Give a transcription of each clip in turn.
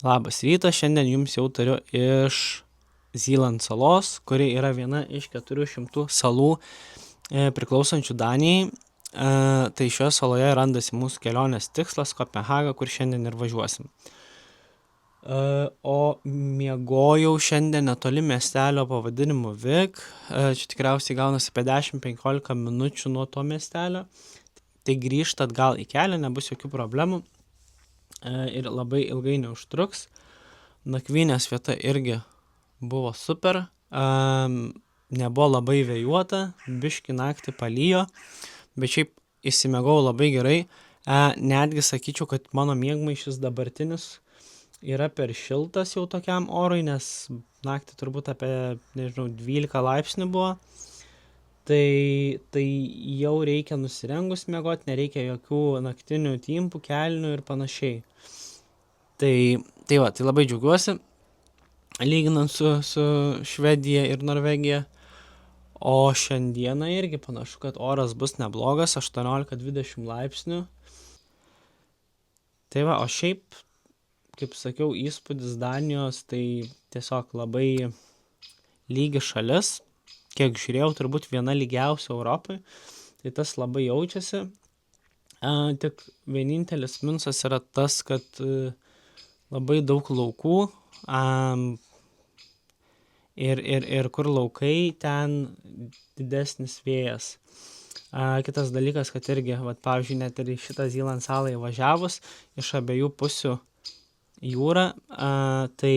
Labas rytas, šiandien jums jau turiu iš Zealand salos, kuri yra viena iš 400 salų priklausančių Danijai. Tai šioje saloje randasi mūsų kelionės tikslas Kopenhaga, kur šiandien ir važiuosim. O miegojau šiandien netoli miestelio pavadinimu Vik. Čia tikriausiai gaunasi apie 10-15 minučių nuo to miestelio. Tai grįžt atgal į kelią, nebus jokių problemų. Ir labai ilgai neužtruks. Nakvynės vieta irgi buvo super, nebuvo labai vėjuota, biški naktį palyjo, bet šiaip įsimiegau labai gerai. Netgi sakyčiau, kad mano miegmaišis dabartinis yra per šiltas jau tokiam orui, nes naktį turbūt apie, 12 laipsnių buvo. Tai jau reikia nusirengus miegot, nereikia jokių naktinių timpų, kelnių ir panašiai. Tai labai džiaugiuosi, lyginant su Švedija ir Norvegija. O šiandieną irgi panašu, kad oras bus neblogas, 18-20 laipsnių. Tai o šiaip, kaip sakiau, įspūdis Danijos, tai tiesiog labai lygi šalis. Kiek žiūrėjau, turbūt viena lygiausia Europai, tai tas labai jaučiasi. Tik vienintelis minusas yra tas, kad labai daug laukų ir kur laukai, ten didesnis vėjas. Kitas dalykas, kad irgi, pavyzdžiui, net ir į šitą Zealand salą įvažiavus, iš abiejų pusių jūra, tai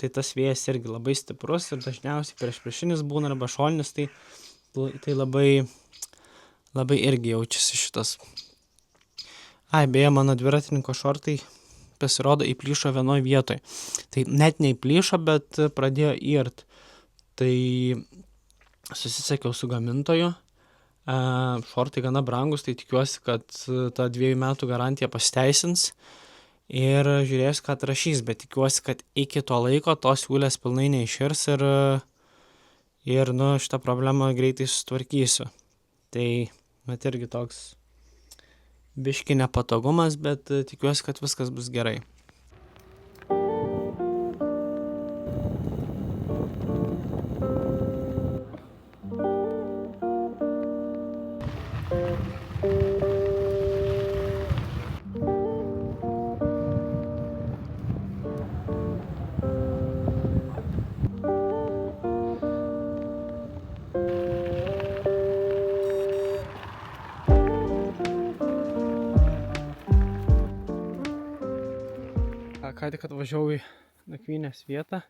tas vėjas irgi labai stiprus ir dažniausiai priešpriešinis būna arba šoninis, tai labai irgi jaučiasi šitas. Beje, mano dviratininko šortai pasirodo įplyšo vienoj vietoj. Tai net neįplyšo, bet pradėjo irt. Tai susisiekiau su gamintoju. Šortai gana brangus, tai tikiuosi, kad ta 2 metų garantija pasiteisins. Ir žiūrėsiu, ką atrašys, bet tikiuosi, kad iki to laiko tos siūlės pilnai neiširs ir šitą problemą greitai sutvarkysiu. Tai irgi toks biški nepatogumas, bet tikiuosi, kad viskas bus gerai. Ką tik atvažiavau į nakvynės vietą.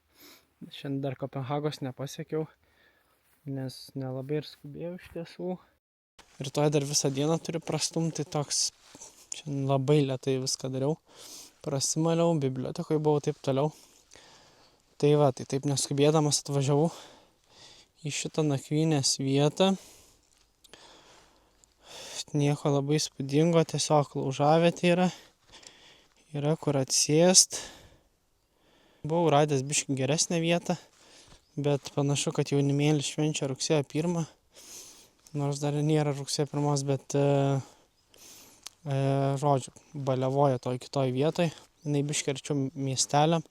Šiandien dar Kopenhagos nepasiekiau, nes nelabai ir skubėjau iš tiesų. Rytoj dar visą dieną turiu prastumti, toks šiandien labai lėtai viską dariau. Prasimaliau, bibliotekoje buvau, taip toliau. Tai taip neskubėdamas atvažiavau į šitą nakvynės vietą. Nieko labai įspūdingo, tiesiog laužavietė yra. Yra kur atsėst. Buvau radęs biškį geresnę vietą, bet panašu, kad jaunimėlis švenčia rugsėjo 1. Nors dar nėra rugsėjo 1, bet baliavoja toj kitoj vietoj. Jinai biškį arčiau miestelio.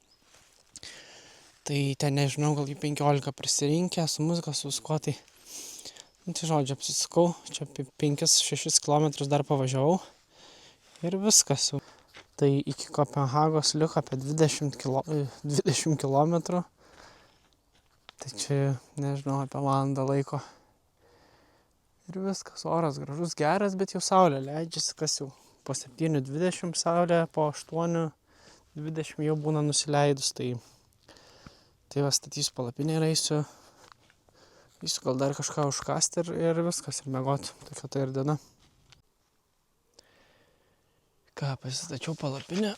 Tai ten nežinau, gal 15 prisirinkę su muzika, su viskuo. Tai apsisukau, čia 5-6 km dar pavažiavau ir viskas. Tai iki Kopenhagos liko apie 20 km. Tai čia, nežinau, apie valandą laiko. Ir viskas, oras gražus, geras, bet jau saulė leidžiasi, kas jau po 7:20 saulė, po 8:20 jau būna nusileidus. Tai statysiu palapinę ir eisiu gal dar kažką užkasti ir viskas, ir miegot. Tokia tai ir diena. Pasistačiau palapinę.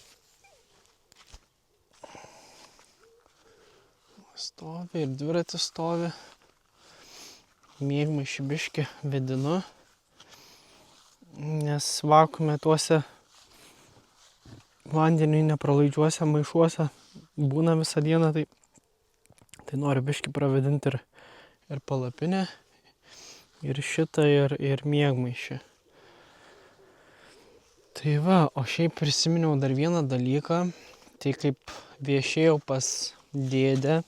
Stovi ir dviratis stovi. Miegmaišį biškį vedinu, nes vakuume tuose vandeniui nepralaidžiuose maišuose būna visą dieną, tai noriu biškį pravedinti ir palapinę, ir šitą, ir miegmaišį. Tai o šiaip prisiminiau dar vieną dalyką, Tai kaip viešėjau pas dėdę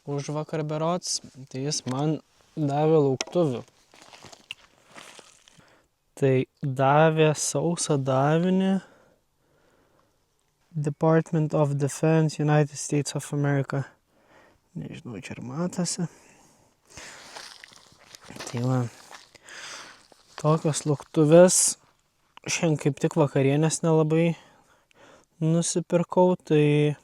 užvakar berods, tai jis man davė lauktuvių. Tai davė sausą davinį Department of Defense, United States of America. Nežinau, čia ir matosi. Tai va, tokios lauktuvės. Šiandien kaip tik vakarienės nelabai nusipirkau, tai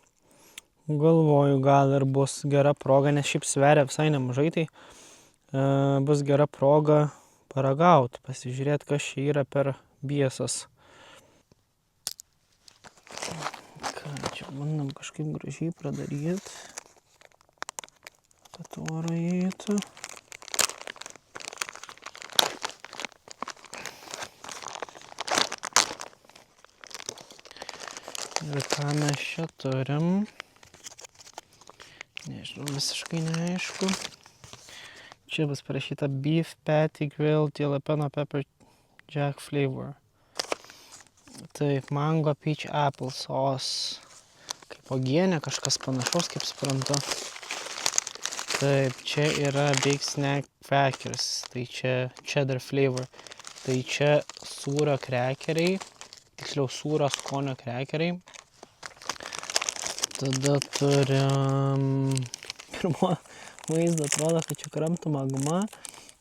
galvoju, gal ir bus gera proga, nes šiaip sveria visai nemažai, tai bus gera proga paragauti, pasižiūrėti, kas čia yra per biesas. Ką čia bandom kažkaip gražiai pradaryti, kad oro įeitų. Ir ką mes čia turim? Nežinau, visiškai neaišku. Čia bus parašyta beef patty grilled jalapeno pepper jack flavor. Taip, mango peach apple sauce. Kaip uogienė, kažkas panašaus, kaip suprantu. Taip, čia yra big snack crackers. Tai čia cheddar flavor. Tai čia sūrio krekeriai. Tiksliau sūrio skonio krekeriai. Tada turim pirmo vaizdą, atrodo, kad čia kramtoma guma.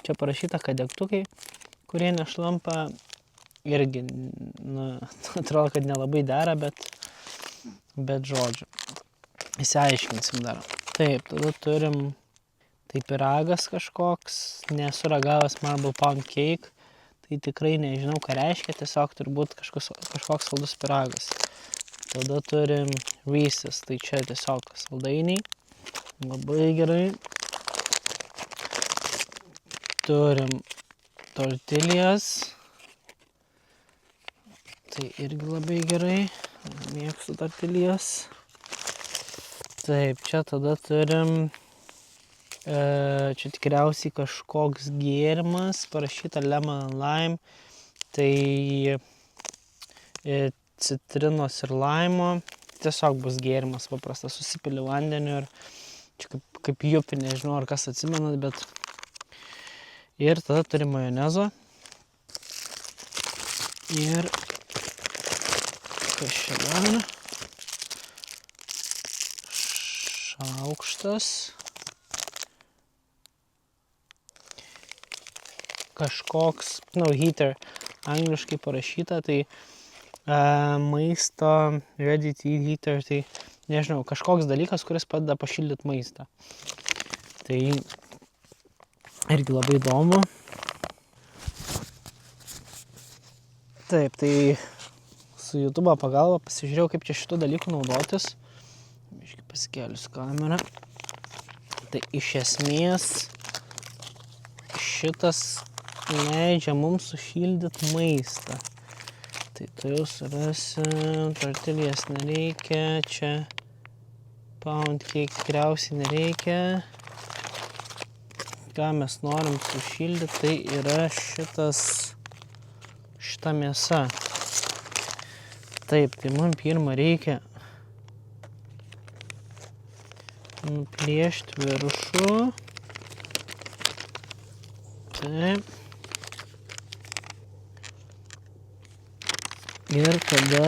Čia parašyta, kad degtukai, kurie nešlampa, irgi, atrodo, kad nelabai dera, bet žodžiu. Įsiaiškinsim dar. Taip, tada turim, tai pyragas kažkoks, nesu ragavęs marble pound cake, tai tikrai nežinau, ką reiškia, tiesiog turbūt kažkoks saldus pyragas. Tada turim Reese's, tai čia tiesiog saldainiai, labai gerai. Turim tortillas, tai irgi labai gerai, mėgstu tortillas. Taip, čia tada turim, čia tikriausiai kažkoks gėrimas, parašyta lemon and lime, tai citrinos ir laimo, tiesiog bus gėrimas paprastas, susipili vandeniu ir čia kaip jupi, nežinau ar kas atsimenat, bet ir tada turi majonezo ir kas čia dar, šaukštas, kažkoks, heater, angliškai parašyta, tai maisto ready to eat heater, tai nežinau, kažkoks dalykas, kuris padeda pašildyti maistą. Tai irgi labai įdomu. Taip, tai su YouTube pagalba pasižiūrėjau, kaip čia šitų dalykų naudotis. Biškį pasikelius kamerą. Tai iš esmės šitas leidžia mums sušildyti maistą. Tai tu jau surasi, tortillas nereikia, čia pound cake tikriausiai nereikia. Ką mes norim sušildyti, tai yra šita mėsa. Taip, tai man pirmą reikia nuplėšti viršų. Taip. Ir tada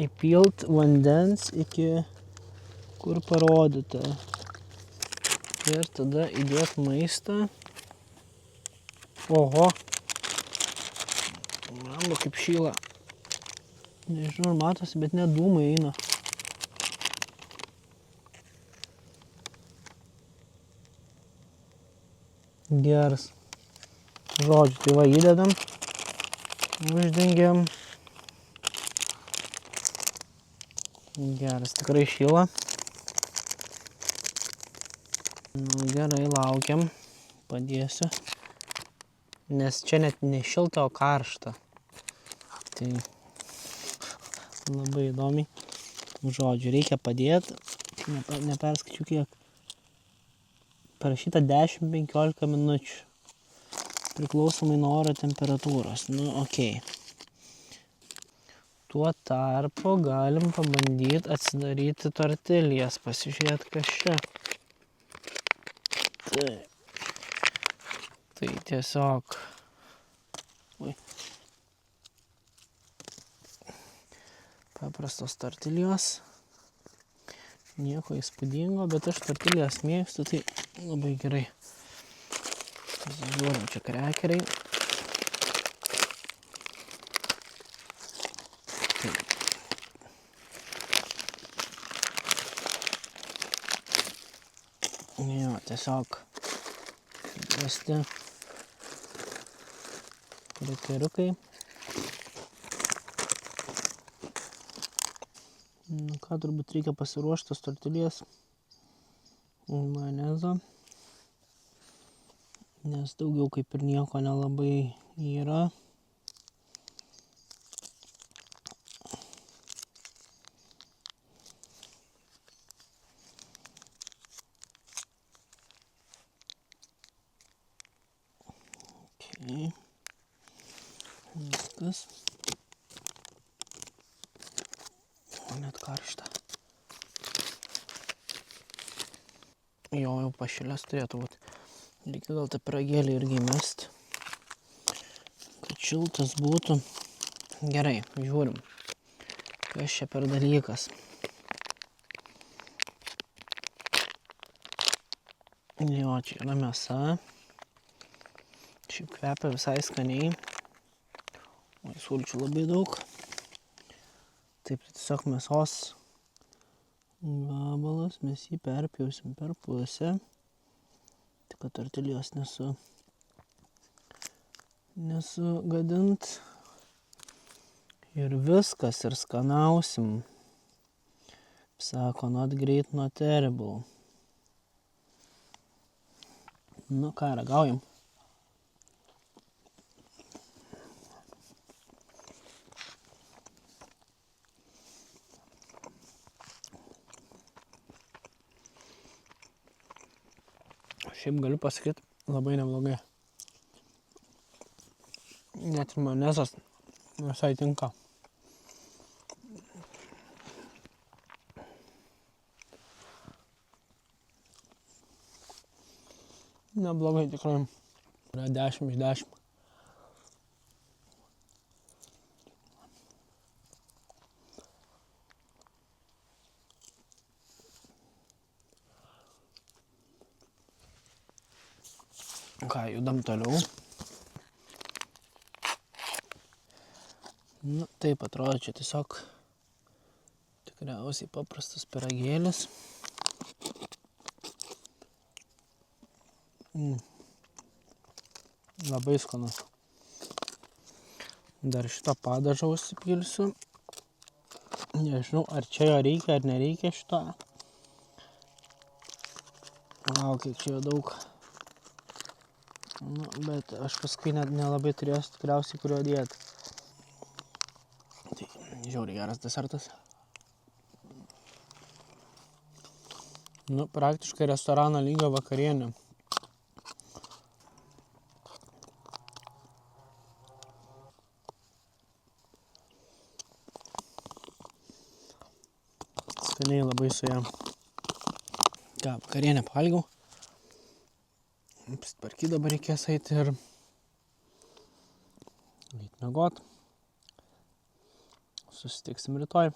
įpilt vandens iki kur parodyta. Ir tada įdėt maistą. Oho. Rambo kaip šyla. Nežinau, matosi, bet net dūmai eina. Geras. Žodžiu, tai va įdedam, uždengiam. Geras, tikrai šyla. Gerai, laukiam, padėsiu. Nes čia net ne šilta, o karšta. Tai labai įdomiai. Žodžiu, reikia padėti. Neperskaičiu kiek. Parašyta 10-15 minučių. Priklausomai nuo oro temperatūros. Okei. Tuo tarpu galim pabandyti atsidaryti tortilijas, pasižiūrėti, kas čia. Tai tiesiog paprastos tortilijos. Nieko įspūdingo, bet aš tortilijas mėgstu, tai labai gerai. Žiūrim, čia krekeriai. Jo, tiesiog vesti krekeriukai. Ką turbūt reikia pasiruošti tas tortilijas, majonezo, nes daugiau kaip ir nieko nelabai yra. Okay. Viskas. Net karšta. Jo, jau pašilęs turėtų būti. Reikia gal tą pyragėlį irgi mesti, kad šiltas būtų. Gerai, žiūrim. Kas čia per dalykas? Jo, čia yra mėsa. Šiaip kvepia visai skaniai. O sulčių labai daug. Taip, tiesiog mėsos gabalas, mes jį perpjausim per pusę, tik kad tortilijos nesugadint. Ir viskas, ir skanausim. Sako, not great, not terrible. Nu ką, ragaujam. Šiaip galiu pasakyti, labai neblogai. Net ir majonezas visai tinka. Neblogai tikrai. Yra 10 iš 10. Ką, judam toliau. Nu, taip atrodo, čia tiesiog tikriausiai paprastas pyragėlis. Labai skanus. Dar šitą padažą užsipilsiu. Nežinau, ar čia jo reikia, ar nereikia šito. Gal, kiek čia jo daug. Nu, bet aš paskui net nelabai turėsiu tikriausiai kurio dėti. Tai žiauriai geras desertas. Nu, praktiškai restorano lygio vakarienė. Skaniai labai su ja. Ką, vakarienę pavalgiau. Sparky dabar reikės eiti ir miegot. Susitiksim rytoj.